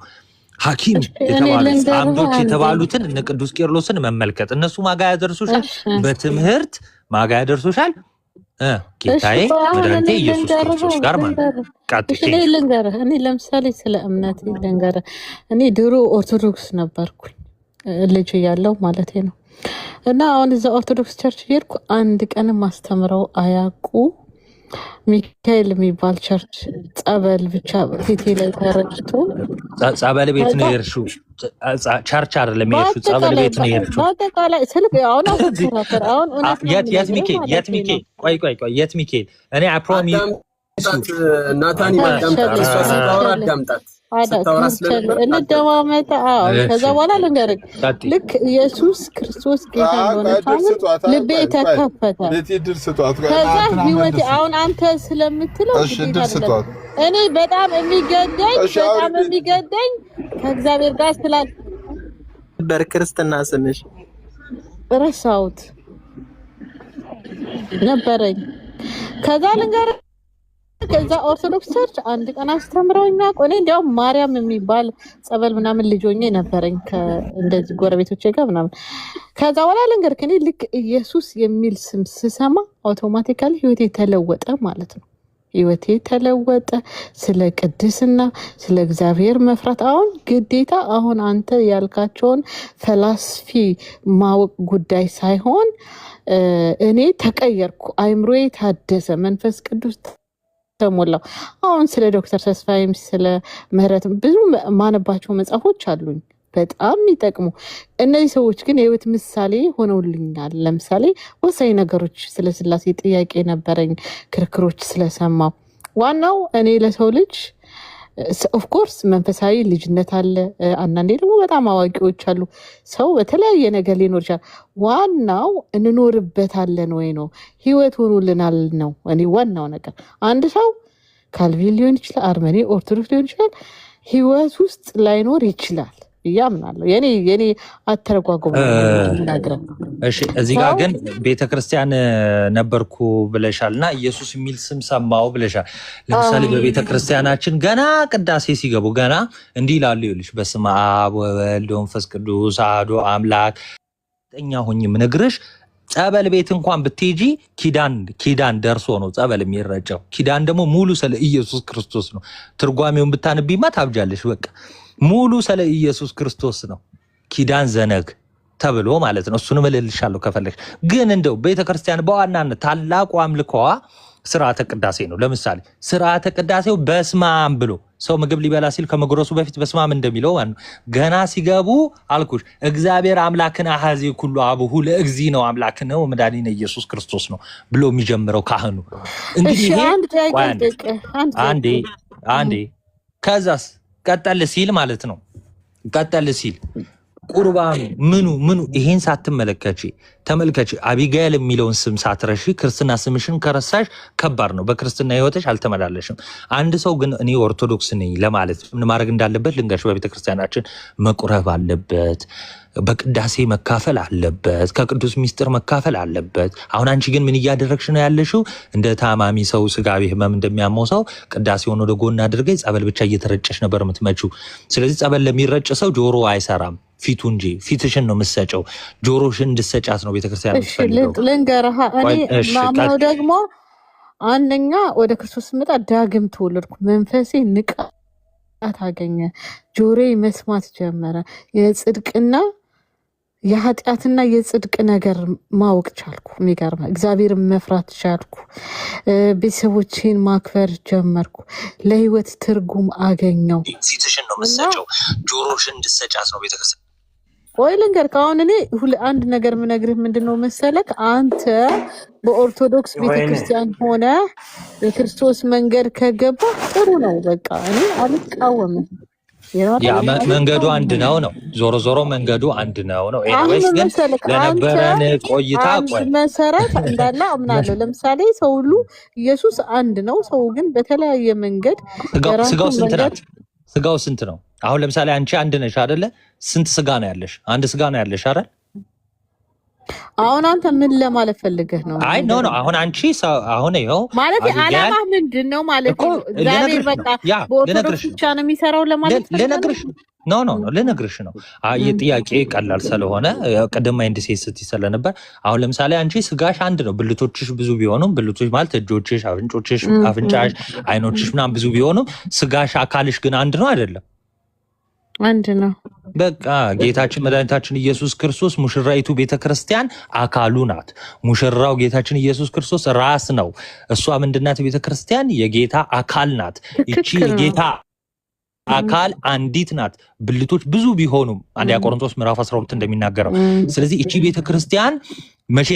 ሐኪም የተባሉት አምዶች የተባሉትን እነ ቅዱስ ቄርሎስን መመልከት። እነሱ ማጋ ያደርሱሻል፣ በትምህርት ማጋ ያደርሱሻል። ጌታዬ መድኃኒቴ ኢየሱስ ክርስቶስ ጋር ማለት እኔ ለምሳሌ ስለ እምነት ልንገርህ። እኔ ድሮ ኦርቶዶክስ ነበርኩኝ ልጅ እያለሁ ማለት ነው። እና አሁን እዛ ኦርቶዶክስ ቸርች ሄድኩ። አንድ ቀንም አስተምረው አያውቁ። ሚካኤል የሚባል ቸርች ጸበል ብቻ ፊቴ ላይ ተረጭቶ ጸበል ቤት ነው የሄድሽው? ቸርች አይደለም የሄድሽው፣ ጸበል ቤት ነው የሄድሽው። በአጠቃላይ ስልክ አሁን የት ሚካኤል? ቆይ የት ሚካኤል? እኔ አፕሮሚ ናታኒ አዳምጣት እንደማመጣ ከዛ በኋላ ልንገርህ፣ ልክ ኢየሱስ ክርስቶስ ጌታ እንደሆነ ልቤ ተከፈተ። ከዛ ህይወቴ አሁን አንተ ስለምትለው እኔ በጣም የሚገደኝ ከእግዚአብሔር ጋር ስላል በክርስትና ስምሽ ረሳሁት ነበረኝ። ከዛ ልንገርህ ከዛ ኦርቶዶክስ ቸርች አንድ ቀን አስተምረውኛ ቆኔ እንዲያውም ማርያም የሚባል ጸበል ምናምን ልጆኜ ነበረኝ እንደዚህ ጎረቤቶቼ ጋር ምናምን። ከዛ በኋላ ልንገርህ እኔ ልክ ኢየሱስ የሚል ስም ስሰማ አውቶማቲካሊ ህይወቴ ተለወጠ ማለት ነው። ህይወቴ ተለወጠ። ስለ ቅድስና፣ ስለ እግዚአብሔር መፍራት አሁን ግዴታ አሁን አንተ ያልካቸውን ፈላስፊ ማወቅ ጉዳይ ሳይሆን እኔ ተቀየርኩ፣ አይምሮዬ ታደሰ፣ መንፈስ ቅዱስ ተሞላው። አሁን ስለ ዶክተር ተስፋዬም ስለ ምህረትም ብዙ ማነባቸው መጽሐፎች አሉኝ በጣም የሚጠቅሙ። እነዚህ ሰዎች ግን የህይወት ምሳሌ ሆነውልኛል። ለምሳሌ ወሳኝ ነገሮች ስለ ስላሴ ጥያቄ ነበረኝ፣ ክርክሮች ስለሰማው። ዋናው እኔ ለሰው ልጅ ኦፍኮርስ መንፈሳዊ ልጅነት አለ፣ አንዳንዴ ደግሞ በጣም አዋቂዎች አሉ። ሰው በተለያየ ነገር ሊኖር ይችላል። ዋናው እንኖርበታለን ወይ ነው፣ ህይወት ሆኖልናል ነው። እኔ ዋናው ነገር አንድ ሰው ካልቪን ሊሆን ይችላል፣ አርመኒ ኦርቶዶክስ ሊሆን ይችላል፣ ህይወት ውስጥ ላይኖር ይችላል እያምናለሁ። የኔ አተረጓጎም ናግረን። እሺ እዚህ ጋር ግን ቤተክርስቲያን ነበርኩ ብለሻል እና ኢየሱስ የሚል ስም ሰማው ብለሻል። ለምሳሌ በቤተክርስቲያናችን ገና ቅዳሴ ሲገቡ ገና እንዲህ ይላሉ፣ ይልሽ በስመ አብ ወወልድ ወመንፈስ ቅዱስ አሐዱ አምላክ። ጠኛ ሆኝ ምነግርሽ ጸበል ቤት እንኳን ብትሄጂ ኪዳን ደርሶ ነው ጸበል የሚረጨው። ኪዳን ደግሞ ሙሉ ስለ ኢየሱስ ክርስቶስ ነው። ትርጓሜውን ብታነቢማ ታብጃለሽ። በቃ ሙሉ ስለ ኢየሱስ ክርስቶስ ነው። ኪዳን ዘነግ ተብሎ ማለት ነው። እሱንም እልልሻለሁ ከፈለግሽ። ግን እንደው ቤተክርስቲያን በዋናነት ታላቁ አምልኮዋ ስርዓተ ቅዳሴ ነው። ለምሳሌ ስርዓተ ቅዳሴው በስማም ብሎ ሰው ምግብ ሊበላ ሲል ከመጉረሱ በፊት በስማም እንደሚለው ማለት ነው። ገና ሲገቡ አልኩሽ እግዚአብሔር አምላክን አሐዜ ኩሉ አቡሁ ለእግዚ ነው አምላክ ነው መድኃኒነ ኢየሱስ ክርስቶስ ነው ብሎ የሚጀምረው ካህኑ። እንግዲህ አንዴ ከዛስ ቀጠል ሲል ማለት ነው። ቀጠል ሲል ቁርባኑ ምኑ ይሄን ሳትመለከቺ ተመልከቺ። አቢጋኤል የሚለውን ስም ሳትረሺ ክርስትና ስምሽን ከረሳሽ ከባድ ነው። በክርስትና ህይወትሽ አልተመላለሽም። አንድ ሰው ግን እኔ ኦርቶዶክስ ነኝ ለማለት ምን ማድረግ እንዳለበት ልንገርሽ። በቤተክርስቲያናችን መቁረብ አለበት፣ በቅዳሴ መካፈል አለበት፣ ከቅዱስ ሚስጥር መካፈል አለበት። አሁን አንቺ ግን ምን እያደረግሽ ነው ያለሽው? እንደ ታማሚ ሰው ስጋዊ ህመም እንደሚያመው ሰው ቅዳሴውን ወደ ጎን አድርገሽ ጸበል ብቻ እየተረጨሽ ነበር የምትመጪው። ስለዚህ ጸበል ለሚረጭ ሰው ጆሮ አይሰራም፣ ፊቱ እንጂ። ፊትሽን ነው የምትሰጨው፣ ጆሮሽን እንድትሰጫት ነው ቤተክርስቲያን የምትፈልገው። ልንገርህ እኔ ማምነው ደግሞ አንደኛ ወደ ክርስቶስ ስመጣ ዳግም ተወለድኩ፣ መንፈሴ ንቃት አገኘ፣ ጆሮዬ መስማት ጀመረ፣ የጽድቅና የኃጢአትና የጽድቅ ነገር ማወቅ ቻልኩ። የሚገርም እግዚአብሔርን መፍራት ቻልኩ። ቤተሰቦቼን ማክበር ጀመርኩ። ለህይወት ትርጉም አገኘው። ፊትሽን ነው የምትሰጨው፣ ጆሮሽን እንድትሰጫት ነው ቤተክርስቲያን። ወይ ልንገርህ አሁን እኔ አንድ ነገር ምነግርህ ምንድነው መሰለክ፣ አንተ በኦርቶዶክስ ቤተክርስቲያን ሆነ የክርስቶስ መንገድ ከገባ ጥሩ ነው። በቃ እኔ አልቃወምም። ያ መንገዱ አንድ ነው። ዞሮ መንገዱ አንድ ነው። ኤኒዌይስ ግን ለነበረን ቆይታ መሰረት እንዳለ አምናለሁ። ለምሳሌ ሰው ሁሉ ኢየሱስ አንድ ነው። ሰው ግን በተለያየ መንገድ ስጋው ስንት ነው? አሁን ለምሳሌ አንቺ አንድ ነሽ አይደለ? ስንት ስጋ ነው ያለሽ? አንድ ስጋ ነው ያለሽ አይደል? አሁን አንተ ምን ለማለት ፈልገህ ነው? አይ ኖ አሁን አንቺ አሁን ይኸው ማለት ዓላማ ምንድን ነው ማለት ነው? እግዚአብሔር በቃ በኦርቶዶክስ ብቻ ነው የሚሰራው ለማለት ልነግርሽ ልነግርሽ ነው። የጥያቄ ቀላል ስለሆነ ቅድም ኢንዲሴት ስትይ ስለነበር አሁን ለምሳሌ አንቺ ስጋሽ አንድ ነው። ብልቶችሽ ብዙ ቢሆኑም ብልቶች ማለት እጆችሽ፣ አፍንጫሽ፣ አይኖችሽ ምናምን ብዙ ቢሆኑም ስጋሽ አካልሽ ግን አንድ ነው አይደለም? አንድ ነው። በቃ ጌታችን መድኃኒታችን ኢየሱስ ክርስቶስ ሙሽራይቱ ቤተክርስቲያን አካሉ ናት። ሙሽራው ጌታችን ኢየሱስ ክርስቶስ ራስ ነው። እሷ ምንድናት? ቤተክርስቲያን የጌታ አካል ናት። ይቺ የጌታ አካል አንዲት ናት። ብልቶች ብዙ ቢሆኑም አንደኛ ቆሮንቶስ ምዕራፍ 12 እንደሚናገረው። ስለዚህ እቺ ቤተክርስቲያን መቼ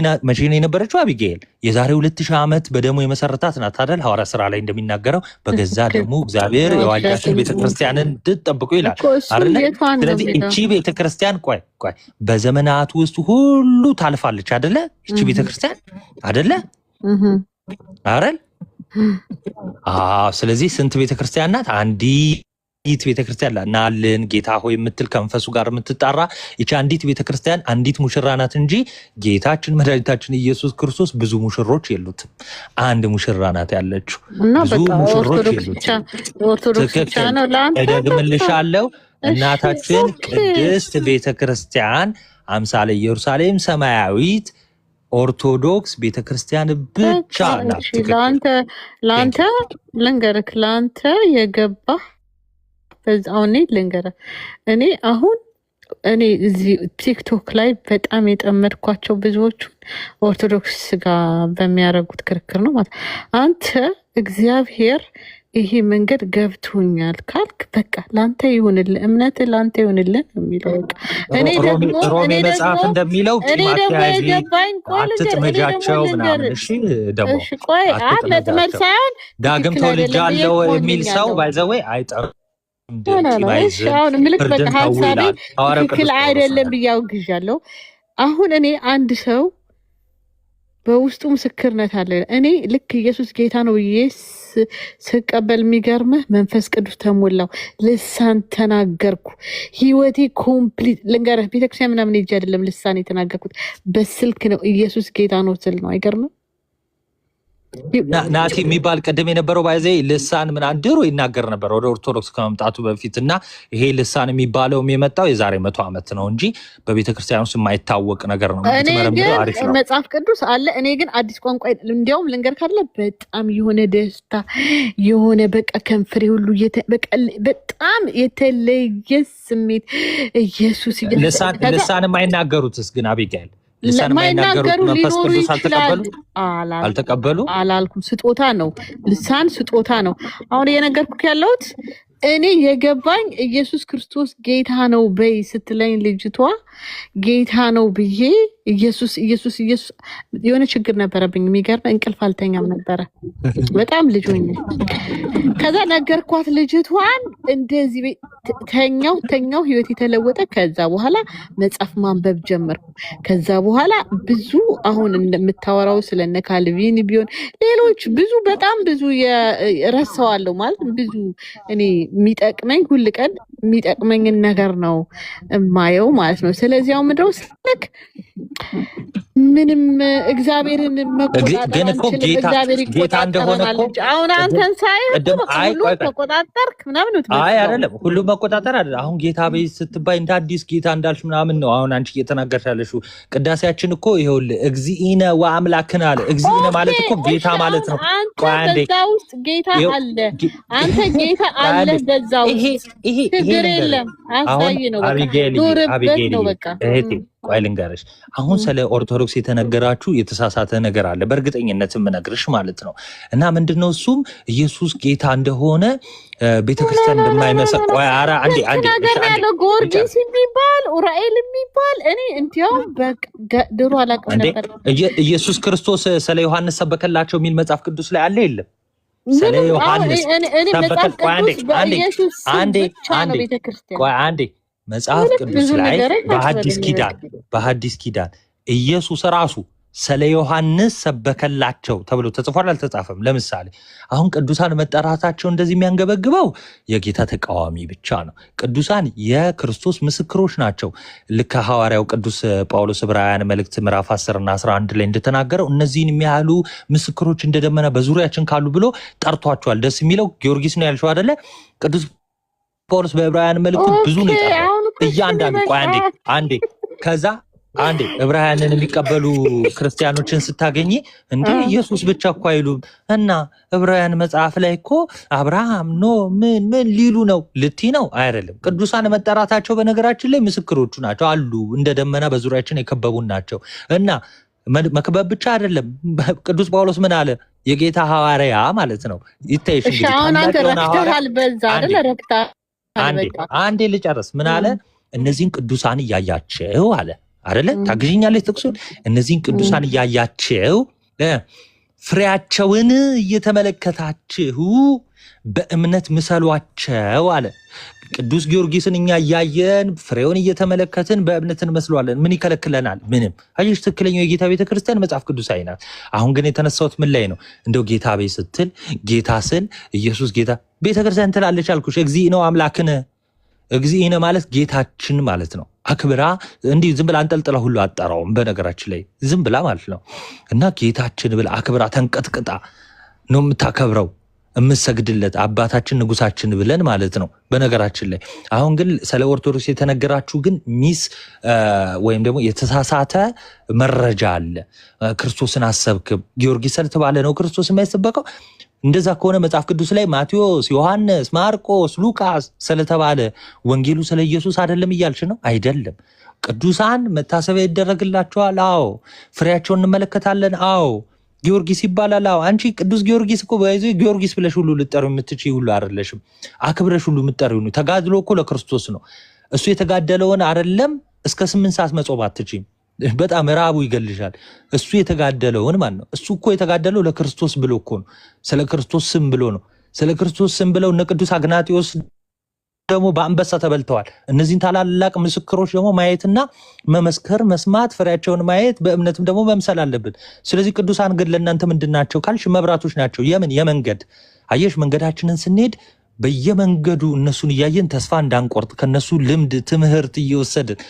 ነው የነበረችው? አቢጋኤል የዛሬ 2000 ዓመት በደሙ የመሰረታት ናት አይደል? ሐዋርያ ሥራ ላይ እንደሚናገረው በገዛ ደሙ እግዚአብሔር የዋጃትን ቤተክርስቲያንን እንድትጠብቁ ይላል አይደል? ስለዚህ እቺ ቤተክርስቲያን ቆይ በዘመናት ውስጥ ሁሉ ታልፋለች አይደለ? እቺ ቤተክርስቲያን አይደለ አይደል? ስለዚህ ስንት ቤተክርስቲያን ናት? አንዲት ይት ቤተክርስቲያን ናልን ጌታ ሆይ የምትል ከመንፈሱ ጋር የምትጣራ ይቺ አንዲት ቤተክርስቲያን አንዲት ሙሽራ ናት እንጂ ጌታችን መድኃኒታችን ኢየሱስ ክርስቶስ ብዙ ሙሽሮች የሉትም። አንድ ሙሽራ ናት ያለችው። ብዙ ሙሽሮች የሉትም። ትክክል። እደግምልሻለሁ እናታችን ቅድስት ቤተክርስቲያን አምሳለ ኢየሩሳሌም ሰማያዊት ኦርቶዶክስ ቤተክርስቲያን ብቻ ናት። ላንተ ልንገርክ ላንተ የገባ በዛውኔ ልንገርህ እኔ አሁን እኔ እዚህ ቲክቶክ ላይ በጣም የጠመድኳቸው ብዙዎቹን ኦርቶዶክስ ጋር በሚያደርጉት ክርክር ነው ማለት አንተ እግዚአብሔር ይሄ መንገድ ገብቶኛል ካልክ በቃ ላንተ ይሁንልህ እምነት ላንተ ይሁንልህ የሚለው በቃ እኔ ደግሞ መጽሐፍ እንደሚለው አትጥመጃቸው ምናምን እሺ ደግሞ እሺ ቆይ መጥመድ ሳይሆን ዳግም ተወልጃለሁ የሚል ሰው ባይዘወይ አይጠርም አሁን ምልክ በቃ ሀሳቤ ትክክል አይደለም ብዬ አውግዣለሁ። አሁን እኔ አንድ ሰው በውስጡ ምስክርነት አለ። እኔ ልክ ኢየሱስ ጌታ ነው ብዬ ስቀበል የሚገርምህ መንፈስ ቅዱስ ተሞላው፣ ልሳን ተናገርኩ። ህይወቴ ኮምፕሊት ልንገርህ፣ ቤተክርስቲያን ምናምን ሄጄ አይደለም ልሳን የተናገርኩት በስልክ ነው። ኢየሱስ ጌታ ነው ስል ነው። አይገርምም? ናቲ የሚባል ቀደም የነበረው ባይዘ ልሳን ምናምን ድሮ ይናገር ነበር ወደ ኦርቶዶክስ ከመምጣቱ በፊት እና ይሄ ልሳን የሚባለው የመጣው የዛሬ 100 ዓመት ነው እንጂ በቤተክርስቲያን ውስጥ የማይታወቅ ነገር ነው። መጽሐፍ ቅዱስ አለ። እኔ ግን አዲስ ቋንቋ እንዲያውም ልንገር ካለ በጣም የሆነ ደስታ የሆነ በቃ ከንፈሬ ሁሉ በጣም የተለየ ስሜት ኢየሱስ ልሳን የማይናገሩትስ ግን አቢጋል ልሳን የማይናገሩ መንፈስ ቅዱስ አልተቀበሉ አላልኩም። ስጦታ ነው። ልሳን ስጦታ ነው። አሁን እየነገርኩህ ያለሁት እኔ የገባኝ ኢየሱስ ክርስቶስ ጌታ ነው በይ ስትለኝ ልጅቷ ጌታ ነው ብዬ ኢየሱስ የሆነ ችግር ነበረብኝ። የሚገርም እንቅልፍ አልተኛም ነበረ በጣም ልጅ ሆኜ። ከዛ ነገርኳት ልጅቷን እንደዚህ ተኛው ህይወት የተለወጠ። ከዛ በኋላ መጽሐፍ ማንበብ ጀመርኩ። ከዛ በኋላ ብዙ አሁን እንደምታወራው ስለነ ካልቪን ቢሆን ሌሎች ብዙ በጣም ብዙ ረሳዋለሁ ማለት ብዙ እኔ የሚጠቅመኝ ሁል ቀን የሚጠቅመኝን ነገር ነው የማየው ማለት ነው። ስለዚህ አሁን ምንድነው ስልክ ምንም እግዚአብሔርን መቆጣጠር አንችልም። እግዚአብሔር ይቆጣጠራል። አሁን አንተን ሳይ ሁሉ ተቆጣጠርክ ምናምን ነው። አይ አይደለም ሁሉ መቆጣጠር አይደለም። አሁን ጌታ በይ ስትባይ እንደ አዲስ ጌታ እንዳልሽ ምናምን ነው አሁን አንቺ እየተናገርሽ ያለሽው። ቅዳሴያችን እኮ ይኸውልህ እግዚእነ ወአምላክነ አለ። እግዚእነ ማለት እኮ ጌታ ማለት ነው። አንተ በዛ ውስጥ ጌታ አለ። አንተ ጌታ አለ በዛ ውስጥ ችግር የለም። አሳይ ነው በቃ ነው በቃ እህቴ ቆይ ልንገርሽ። አሁን ስለ ኦርቶዶክስ የተነገራችሁ የተሳሳተ ነገር አለ በእርግጠኝነት የምነግርሽ ማለት ነው። እና ምንድነው እሱም ኢየሱስ ጌታ እንደሆነ ቤተክርስቲያን እንደማይመሰል ቆይ አራ አንዴ ያለው ጊዮርጊስ የሚባል ኡራኤል የሚባል እኔ እንዲያውም ድሮ አላውቅም ነበር። ኢየሱስ ክርስቶስ ስለ ዮሐንስ ሰበከላቸው የሚል መጽሐፍ ቅዱስ ላይ አለ የለም? ስለ ዮሐንስ አንዴ መጽሐፍ ቅዱስ ላይ በሐዲስ ኪዳን ኢየሱስ ራሱ ስለ ዮሐንስ ሰበከላቸው ተብሎ ተጽፏል አልተጻፈም? ለምሳሌ አሁን ቅዱሳን መጠራታቸው እንደዚህ የሚያንገበግበው የጌታ ተቃዋሚ ብቻ ነው። ቅዱሳን የክርስቶስ ምስክሮች ናቸው። ልክ ሐዋርያው ቅዱስ ጳውሎስ ዕብራውያን መልእክት ምዕራፍ 10 እና 11 ላይ እንደተናገረው እነዚህን የሚያህሉ ምስክሮች እንደደመና በዙሪያችን ካሉ ብሎ ጠርቷቸዋል። ደስ የሚለው ጊዮርጊስ ነው ያልሽው አይደለ? ቅዱስ ጳውሎስ በዕብራውያን መልእክቱ ብዙ ነው የጠራው። እያንዳንዱ ቆይ አንዴ ዕብራውያንን የሚቀበሉ ክርስቲያኖችን ስታገኝ እንዴ ኢየሱስ ብቻ እኮ አይሉም እና ዕብራውያን መጽሐፍ ላይ እኮ አብርሃም ምን ሊሉ ነው ልቲ ነው አይደለም። ቅዱሳን መጠራታቸው በነገራችን ላይ ምስክሮቹ ናቸው አሉ። እንደ ደመና በዙሪያችን የከበቡን ናቸው። እና መክበብ ብቻ አይደለም። ቅዱስ ጳውሎስ ምን አለ? የጌታ ሐዋርያ ማለት ነው። ይታይሽ እንግዲህ አንተ ረክተሃል በዛ አይደል? ረክተሃል። አንዴ ልጨርስ። ምን አለ? እነዚህን ቅዱሳን እያያቸው አለ አይደለ? ታግዥኛለች ጥቅሱን። እነዚህን ቅዱሳን እያያቸው ፍሬያቸውን እየተመለከታችሁ በእምነት ምሰሏቸው አለ። ቅዱስ ጊዮርጊስን እኛ እያየን ፍሬውን እየተመለከትን በእምነት እንመስለዋለን። ምን ይከለክለናል? ምንም። አየሽ፣ ትክክለኛው የጌታ ቤተክርስቲያን መጽሐፍ ቅዱሳዊ ናት። አሁን ግን የተነሳሁት ምን ላይ ነው? እንደው ጌታ ቤ ስትል ጌታ ስል ኢየሱስ ጌታ ቤተክርስቲያን ትላለች አልኩሽ። እግዚእ ነው አምላክን። እግዚእነ ማለት ጌታችን ማለት ነው። አክብራ እንዲህ ዝም ብላ አንጠልጥላ ሁሉ አጠራውም። በነገራችን ላይ ዝም ብላ ማለት ነው። እና ጌታችን ብላ አክብራ ተንቀጥቅጣ ነው የምታከብረው የምሰግድለት አባታችን ንጉሳችን ብለን ማለት ነው። በነገራችን ላይ አሁን ግን ስለ ኦርቶዶክስ የተነገራችሁ ግን ሚስ ወይም ደግሞ የተሳሳተ መረጃ አለ። ክርስቶስን አሰብክም ጊዮርጊስ ስለተባለ ነው ክርስቶስ የማይሰበከው። እንደዛ ከሆነ መጽሐፍ ቅዱስ ላይ ማቴዎስ፣ ዮሐንስ፣ ማርቆስ፣ ሉቃስ ስለተባለ ወንጌሉ ስለ ኢየሱስ አይደለም እያልሽ ነው? አይደለም። ቅዱሳን መታሰቢያ ይደረግላቸዋል። አዎ። ፍሬያቸውን እንመለከታለን። አዎ። ጊዮርጊስ ይባላል። አዎ። አንቺ ቅዱስ ጊዮርጊስ እኮ በይዞ ጊዮርጊስ ብለሽ ሁሉ ልጠሩ የምትችይ ሁሉ አይደለሽም። አክብረሽ ሁሉ የምትጠሪው ነው። ተጋድሎ እኮ ለክርስቶስ ነው። እሱ የተጋደለውን አይደለም እስከ 8 ሰዓት መጾም አትችይም። በጣም ራቡ ይገልሻል። እሱ የተጋደለውን ማለት ነው። እሱ እኮ የተጋደለው ለክርስቶስ ብሎ እኮ ነው። ስለ ክርስቶስ ስም ብሎ ነው። ስለ ክርስቶስ ስም ብለው እነ ቅዱስ አግናጢዮስ ደግሞ በአንበሳ ተበልተዋል። እነዚህን ታላላቅ ምስክሮች ደግሞ ማየትና መመስከር፣ መስማት፣ ፍሬያቸውን ማየት፣ በእምነትም ደግሞ መምሰል አለብን። ስለዚህ ቅዱሳን ግን ለእናንተ ምንድን ናቸው ካልሽ መብራቶች ናቸው። የምን የመንገድ አየሽ፣ መንገዳችንን ስንሄድ በየመንገዱ እነሱን እያየን ተስፋ እንዳንቆርጥ ከነሱ ልምድ ትምህርት እየወሰድን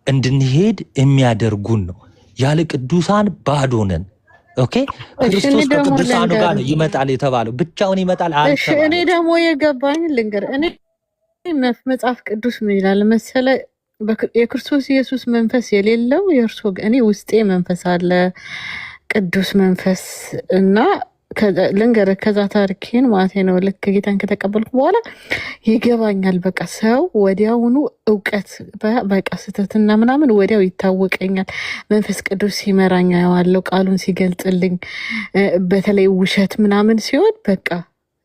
እንድንሄድ የሚያደርጉን ነው። ያለ ቅዱሳን ባዶ ነን። ኦኬ፣ ክርስቶስ ከቅዱሳኑ ጋር ይመጣል የተባለው ብቻውን ይመጣል አልተባለም። እኔ ደግሞ የገባኝ ልንገር። እኔ መጽሐፍ ቅዱስ ምን ይላል መሰለ? የክርስቶስ ኢየሱስ መንፈስ የሌለው የእርሱ እኔ ውስጤ መንፈስ አለ፣ ቅዱስ መንፈስ እና ልንገር ከዛ ታሪኬን ማለት ነው። ልክ ጌታን ከተቀበልኩ በኋላ ይገባኛል። በቃ ሰው ወዲያውኑ እውቀት በቃ ስህተትና ምናምን ወዲያው ይታወቀኛል። መንፈስ ቅዱስ ሲመራኝ አየዋለሁ፣ ቃሉን ሲገልጽልኝ። በተለይ ውሸት ምናምን ሲሆን በቃ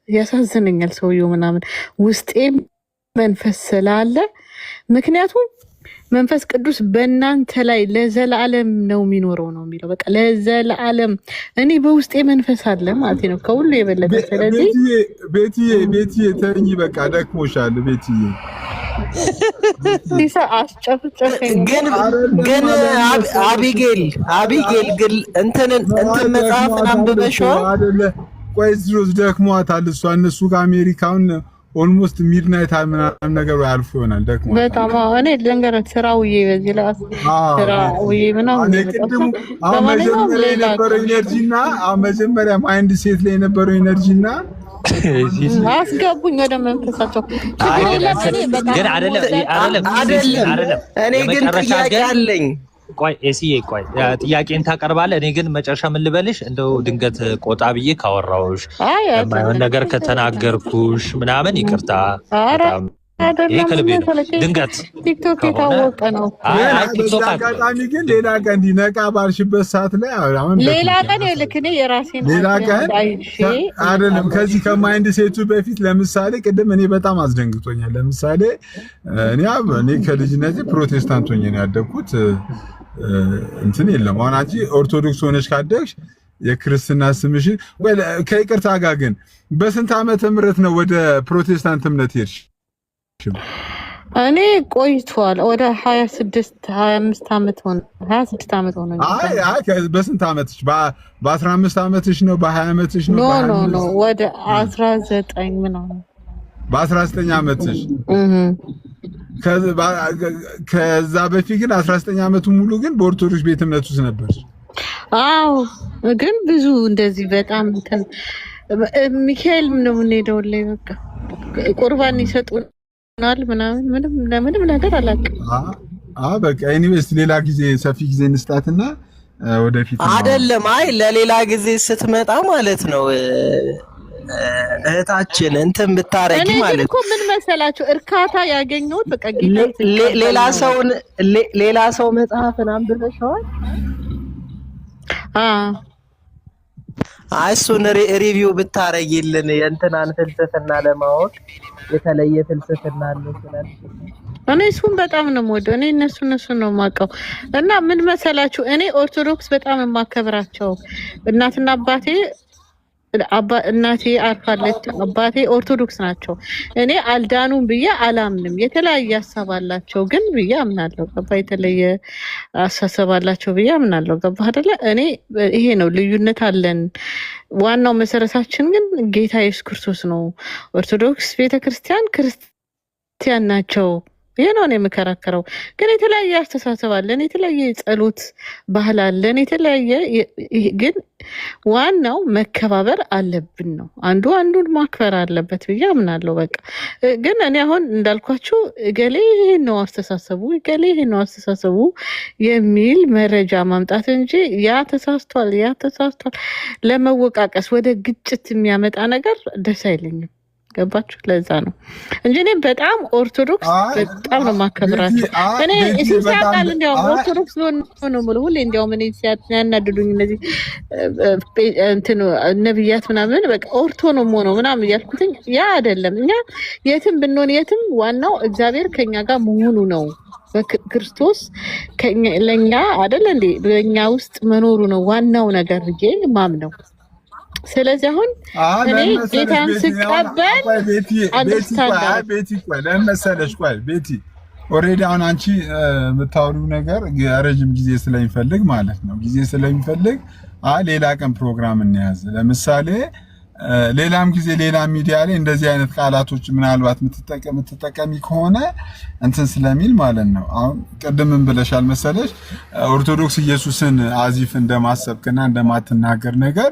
ያሳዝነኛል ሰውየው ምናምን። ውስጤ መንፈስ ስላለ ምክንያቱም መንፈስ ቅዱስ በእናንተ ላይ ለዘላለም ነው የሚኖረው ነው የሚለው። በቃ ለዘላለም እኔ በውስጤ መንፈስ አለ ማለት ነው፣ ከሁሉ የበለጠ። ስለዚህ ቤትዬ ተኝ፣ በቃ ደክሞሻል ቤትዬ። ሲሳ አስጨፍጨፈኝ። ግን አቢጌል ግን እንትን መጽሐፍን አንብበሽዋል አይደለ? ቆይ ድሮስ ደክሟታል እሷ። እነሱ ጋር አሜሪካውን ኦልሞስት ሚድናይት ምናምን ነገር ያልፉ ይሆናል። ደግሞ በጣም እኔ ልንገርህ ስራውዬ በዚህ ላይ ስራውዬ ምናምን መጀመሪያ የነበረው ኢነርጂና መጀመሪያ ማይንድ ሴት ላይ የነበረው ኢነርጂና አስገቡኝ ወደ መንፈሳቸው። ግን አይደለም። እኔ ግን ጥያቄ አለኝ። ቆይ ኤሲዬ ቆይ ጥያቄን ታቀርባለህ። እኔ ግን መጨረሻ ምን ልበልሽ፣ እንደው ድንገት ቆጣ ብዬ ካወራሁሽ የማይሆን ነገር ከተናገርኩሽ ምናምን ይቅርታ። ይሄ ከልቤ ድንገት ቲክቶክ የታወቀ ነው። አጋጣሚ ግን ሌላ ቀን እንዲነቃ ባልሽበት ሰዓት ላይ ሌላ ቀን ልክኔ የራሴን ሌላ ቀን አይደለም። ከዚህ ከማይንድ ሴቱ በፊት ለምሳሌ ቅድም እኔ በጣም አስደንግጦኛል። ለምሳሌ እኔ ከልጅነቴ ፕሮቴስታንት ሆኜ ነው ያደግኩት። እንትን የለም አሁን አንቺ ኦርቶዶክስ ሆነሽ ካደግሽ የክርስትና ስምሽን ከይቅርታ ጋር ግን በስንት ዓመተ ምህረት ነው ወደ ፕሮቴስታንት እምነት ሄድሽ? እኔ ቆይቷል ወደ 25 ዓመት ሆነ። 26 ዓመት ሆነ። አይ በስንት ዓመትሽ? በ15 ዓመትሽ ነው? በ20 ዓመትሽ ነው? ኖ ወደ 19 ምናምን በ19 ዓመትሽ። ከዛ በፊት ግን 19 ዓመቱ ሙሉ ግን በኦርቶዶክስ ቤተ እምነት ውስጥ ነበር? አዎ፣ ግን ብዙ እንደዚህ በጣም ሚካኤል ነው የምንሄደው ላይ በቃ ቁርባን ይሰጡናል ምናምን ምንም ነገር አላውቅም። በቃ ኤኒዌይስ ሌላ ጊዜ ሰፊ ጊዜ እንስጣትና ወደፊት አይደለም። አይ ለሌላ ጊዜ ስትመጣ ማለት ነው እህታችን እንትን ብታረጊ ማለት እኮ ምን መሰላችሁ እርካታ ያገኘሁት በቃ ሌላ ሰው መጽሐፍን አንብበሽዋል? እሱን ሪቪው ብታረጊልን የእንትናን ፍልስፍና ለማወቅ የተለየ ፍልስፍና አለ ይችላል። እኔ እሱን በጣም ነው የምወደው። እኔ እነሱ ነው የማውቀው። እና ምን መሰላችሁ እኔ ኦርቶዶክስ በጣም የማከብራቸው እናትና አባቴ እናቴ አርፋለች፣ አባቴ ኦርቶዶክስ ናቸው። እኔ አልዳኑም ብዬ አላምንም። የተለያየ ሀሳብ አላቸው ግን ብዬ አምናለሁ። ገባ? የተለየ አሳሰብ አላቸው ብዬ አምናለሁ። ገባ አይደለ? እኔ ይሄ ነው ልዩነት አለን። ዋናው መሰረታችን ግን ጌታ ኢየሱስ ክርስቶስ ነው። ኦርቶዶክስ ቤተክርስቲያን ክርስቲያን ናቸው። ይሄ ነው የምከራከረው። ግን የተለያየ አስተሳሰብ አለን፣ የተለያየ ጸሎት ባህል አለን፣ የተለያየ ግን ዋናው መከባበር አለብን ነው። አንዱ አንዱን ማክበር አለበት ብዬ አምናለሁ። በቃ ግን እኔ አሁን እንዳልኳችሁ እገሌ ይሄን ነው አስተሳሰቡ፣ እገሌ ይሄን ነው አስተሳሰቡ የሚል መረጃ ማምጣት እንጂ ያ ተሳስቷል ለመወቃቀስ ወደ ግጭት የሚያመጣ ነገር ደስ አይለኝም። ገባችሁ? ለዛ ነው እንጂ እኔ በጣም ኦርቶዶክስ በጣም ነው ማከብራቸው። እኔ ሲያቃል እንዲያውም ኦርቶዶክስ ነው ሙሉ ሁሌ እንዲያውም እኔ ሲያናድዱኝ እነዚህ ነብያት ምናምን በቃ ኦርቶ ነው ሆኖ ምናምን እያልኩትኝ ያ አይደለም። እኛ የትም ብንሆን የትም ዋናው እግዚአብሔር ከኛ ጋር መሆኑ ነው። በክርስቶስ ለኛ አይደል እንዴ በእኛ ውስጥ መኖሩ ነው ዋናው ነገር ብዬ ማምነው። ስለዚህ አሁን እኔ ጌታን ስቀበል ቤቲ ኦልሬዲ አሁን አንቺ የምታወሪው ነገር ረጅም ጊዜ ስለሚፈልግ ማለት ነው። ጊዜ ስለሚፈልግ ሌላ ቀን ፕሮግራም እንያዝ። ለምሳሌ ሌላም ጊዜ ሌላ ሚዲያ ላይ እንደዚህ አይነት ቃላቶች ምናልባት የምትጠቀሚ ከሆነ እንትን ስለሚል ማለት ነው። አሁን ቅድምም ብለሻል መሰለሽ ኦርቶዶክስ ኢየሱስን አዚፍ እንደማሰብክና እንደማትናገር ነገር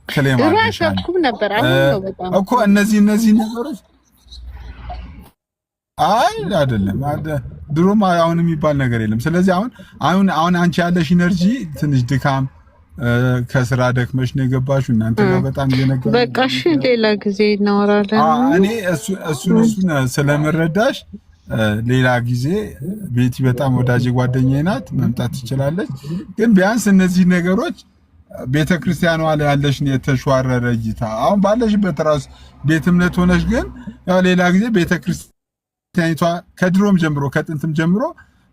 ክሌም አድርገሻል ነበር። አሁን ነው በጣም እኮ እነዚህ ነገሮች አይደለም ድሮም አሁን የሚባል ነገር የለም። ስለዚህ አሁን አንቺ ያለሽ ኢነርጂ ትንሽ ድካም ከስራ ደክመሽ ነው የገባሽው። እናንተ ጋር በጣም እየነገርኩ በቃ እሺ ሌላ ጊዜ እናወራለን። እኔ እሱን ስለምረዳሽ ሌላ ጊዜ ቤቲ በጣም ወዳጅ ጓደኛዬ ናት፣ መምጣት ትችላለች። ግን ቢያንስ እነዚህ ነገሮች ቤተክርስቲያኗ ላይ ያለሽን የተሸዋረረ እይታ አሁን ባለሽበት ራስ ቤት እምነት ሆነሽ ግን ያው ሌላ ጊዜ ቤተክርስቲያኒቷ ከድሮም ጀምሮ ከጥንትም ጀምሮ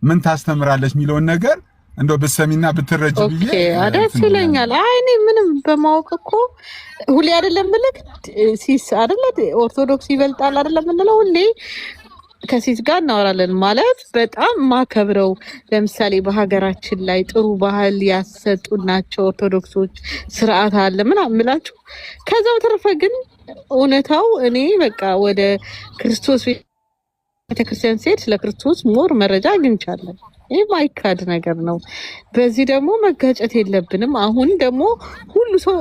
ምን ታስተምራለች የሚለውን ነገር እንደው ብትሰሚና ብትረጂ ብዬ አደስ ይለኛል። እኔ ምንም በማወቅ እኮ ሁሌ አይደለም ብለክ ሲስ አይደለ ኦርቶዶክስ ይበልጣል አይደለም እንለው ሁሌ ከሲስ ጋር እናወራለን። ማለት በጣም ማከብረው ለምሳሌ በሀገራችን ላይ ጥሩ ባህል ያሰጡናቸው ኦርቶዶክሶች ስርዓት አለ ምናምን እምላችሁ። ከዛው ተረፈ ግን እውነታው እኔ በቃ ወደ ክርስቶስ ቤተክርስቲያን ስሄድ ስለ ክርስቶስ ሞር መረጃ አግኝቻለሁ። ይህ ማይካድ ነገር ነው። በዚህ ደግሞ መጋጨት የለብንም። አሁን ደግሞ ሁሉ ሰው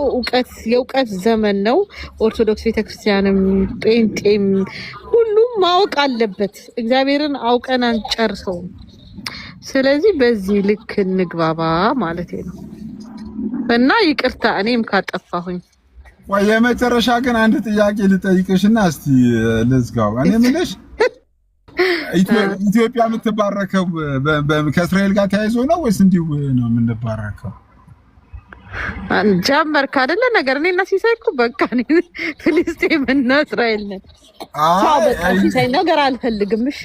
የእውቀት ዘመን ነው። ኦርቶዶክስ ቤተክርስቲያንም ጴንጤም ሁሉም ማወቅ አለበት። እግዚአብሔርን አውቀን አንጨርሰውም። ስለዚህ በዚህ ልክ እንግባባ ማለት ነው እና ይቅርታ እኔም ካጠፋሁኝ። የመጨረሻ ግን አንድ ጥያቄ ልጠይቅሽና እስቲ ልዝጋው። እኔ የምልሽ ኢትዮጵያ የምትባረከው ከእስራኤል ጋር ተያይዞ ነው ወይስ እንዲሁ ነው የምንባረከው? ጀመርክ አይደለ ነገር እኔና ሲሳይ እኮ በቃ ፍልስጤም እና እስራኤል ነን። ሲሳይ ነገር አልፈልግም። እሺ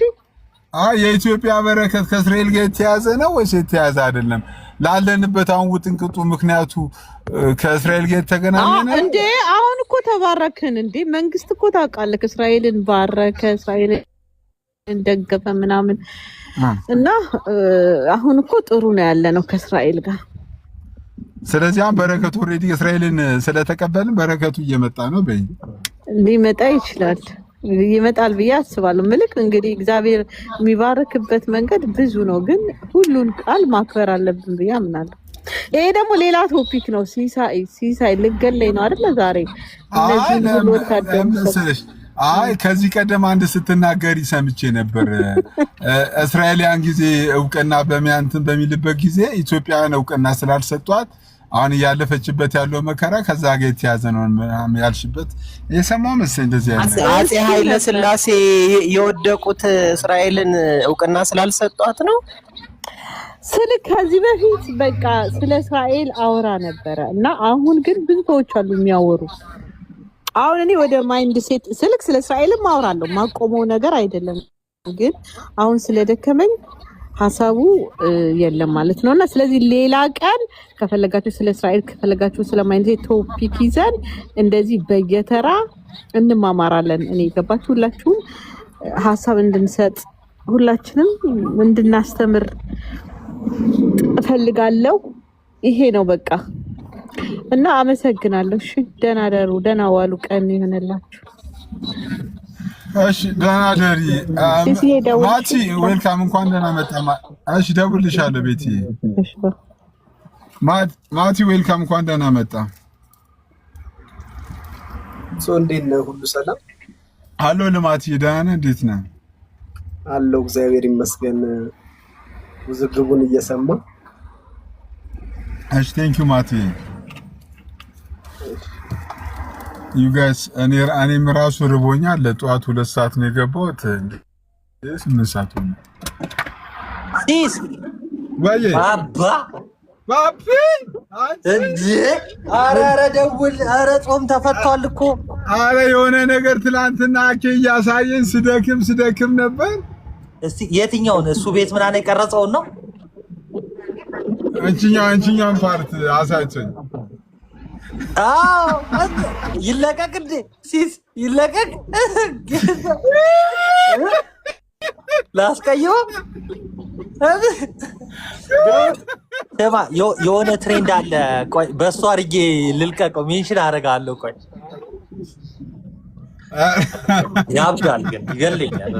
የኢትዮጵያ በረከት ከእስራኤል ጋር የተያዘ ነው ወይስ የተያዘ አይደለም? ላለንበት አሁን ውጥንቅጡ ምክንያቱ ከእስራኤል ጋር የተገናኘ ነው እንዴ? አሁን እኮ ተባረክን እንዴ? መንግስት እኮ ታውቃለህ እስራኤልን ባረከ፣ እስራኤልን እንደገፈ ምናምን እና አሁን እኮ ጥሩ ነው ያለ ነው ከእስራኤል ጋር። ስለዚህ አሁን በረከቱ ኦልሬዲ እስራኤልን ስለተቀበልን በረከቱ እየመጣ ነው። ሊመጣ ይችላል ይመጣል ብዬ አስባለሁ። ምልክ እንግዲህ እግዚአብሔር የሚባርክበት መንገድ ብዙ ነው፣ ግን ሁሉን ቃል ማክበር አለብን ብዬ አምናለሁ። ይሄ ደግሞ ሌላ ቶፒክ ነው። ሲሳይ ልገለኝ ነው አይደል ዛሬ እነዚህ ሁሉ ወታደሮች ከዚህ ቀደም አንድ ስትናገሪ ሰምቼ ነበር። እስራኤልያን ጊዜ እውቅና በሚያንትን በሚልበት ጊዜ ኢትዮጵያውያን እውቅና ስላልሰጧት አሁን እያለፈችበት ያለው መከራ ከዛ ጋር የተያዘ ነው ያልሽበት የሰማው መሰለኝ። እንደዚህ አይነት አፄ ኃይለ ሥላሴ የወደቁት እስራኤልን እውቅና ስላልሰጧት ነው። ከዚህ በፊት በቃ ስለ እስራኤል አወራ ነበረ እና አሁን ግን ብዙ ሰዎች አሉ የሚያወሩ። አሁን እኔ ወደ ማይንድ ሴት ስለ እስራኤልም አወራለሁ፣ ማቆመው ነገር አይደለም። ግን አሁን ስለደከመኝ ሀሳቡ የለም ማለት ነውና ስለዚህ ሌላ ቀን ከፈለጋችሁ ስለ እስራኤል ከፈለጋችሁ ስለ ማይንድ ቶፒክ ይዘን እንደዚህ በየተራ እንማማራለን። እኔ ገባችሁ ሁላችሁም ሀሳብ እንድንሰጥ ሁላችንም እንድናስተምር እፈልጋለሁ። ይሄ ነው በቃ እና አመሰግናለሁ። እሺ ደህና ደሩ፣ ደህና ዋሉ፣ ቀን ይሆንላችሁ። እሺ ደህና ደሪ ማቲ፣ ዌልካም፣ እንኳን ደህና መጣ። እሺ ደውልልሻለሁ ቤቲ። ማቲ ዌልካም፣ እንኳን ደህና መጣ። እንዴት ነህ? ሁሉ ሰላም? አሎ ለማቲ፣ ደህና ነህ? እንዴት ነህ? አለው እግዚአብሔር ይመስገን። ውዝግቡን እየሰማ እሺ ቴንክ ዩ ማቲ። ዩ ጋይስ እኔም ራሱ ርቦኛል። ለጠዋት 2 ሰዓት ነው የገባሁት። 8 ሰዓት ነው። ሲስ ወይ ባቢ እንዴ! ኧረ ደውል! ኧረ ጾም ተፈቷል እኮ። ኧረ የሆነ ነገር ትላንትና አኬ እያሳየን ስደክም ነበር። እስቲ የትኛውን እሱ ቤት ምናምን የቀረጸውን ነው? አንቺኛውን ፓርት አሳይቶኝ። አዎ ይለቀቅ እንዴ! ሲስ ይለቀቅ። ላስቀየው ደማ የሆነ ትሬንድ አለ። ቆይ በእሱ አድርጌ ልልቀቀው፣ ሜንሽን አደርጋለሁ። ቆይ ያብዳል ግን ይገለኛል።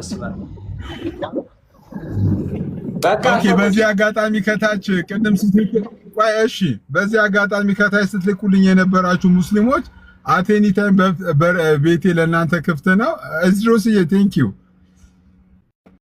በቃ በዚህ አጋጣሚ ከታች ቅድም ቆይ እሺ፣ በዚህ አጋጣሚ ከታች ስትልኩልኝ የነበራችሁ ሙስሊሞች አቴኒ ታይም ቤቴ ለእናንተ ክፍት ነው። እዝሮስዬ ቴንክ ዩ